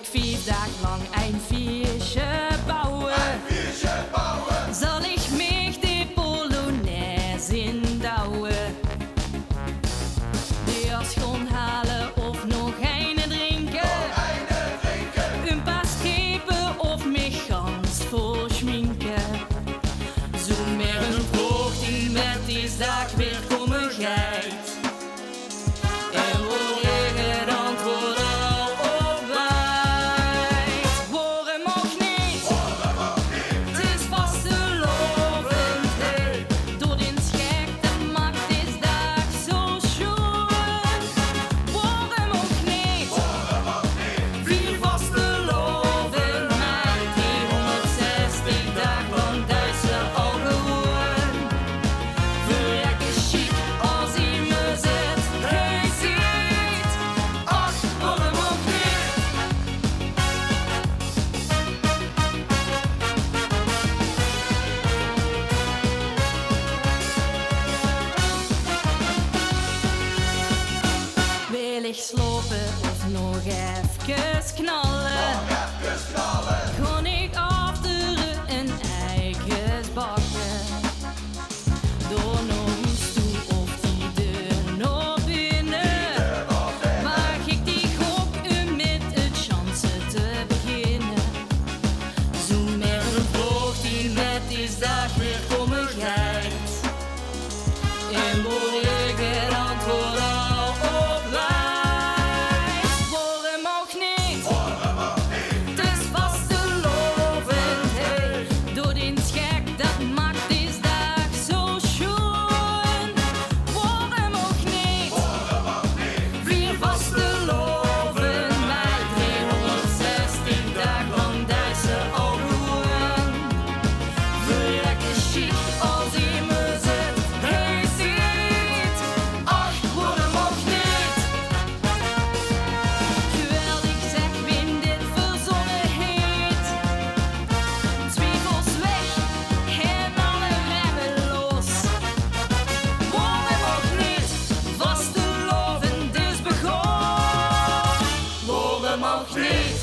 ik 5 dagen lang ein Feestje bauen. Soll ich mich die Polonaise indouwen? Die als gewoon halen of nog eine drinken? Een paar schepen of mich ganz vol schminken? Zo meer een vroeg die met die dag weer komen geit. En word je het antwoord al op wijs. Waarom ook niet? Het is vastelovend, hey. Door den schek, dat maakt deze dag zo schoon. Waarom ook niet? Vier vastelovend, maar die 160 dagen lang Duitse al gewoon. Verrekken chic als hij me zet. Hij ziet, ach, waarom ook niet? Wil ik slopen of nog even knallen? Kon ik achteren een eigen bakken? Door nog een stoel of die deur nog binnen? Mag ik die gok met het chance te beginnen? Zo meer een vloog die met is dag weer komen geit. En word ik het antwoord al op wijs. Waarom ook niet? Het is vastelovend, hey. Door den schek, dat maakt deze dag zo schoon. Waarom ook niet? Vier vastelovend, mij 360 dagen lang Duitse al gewoon. Verrekken chic als hij me zet. Hij ziet, ach, waarom ook niet? Geweldig zeg, wien dit verzonnen heet. Twijfels weg en alle remmen los. Waarom ook niet? Vastelovend is begonnen. Waarom ook niet?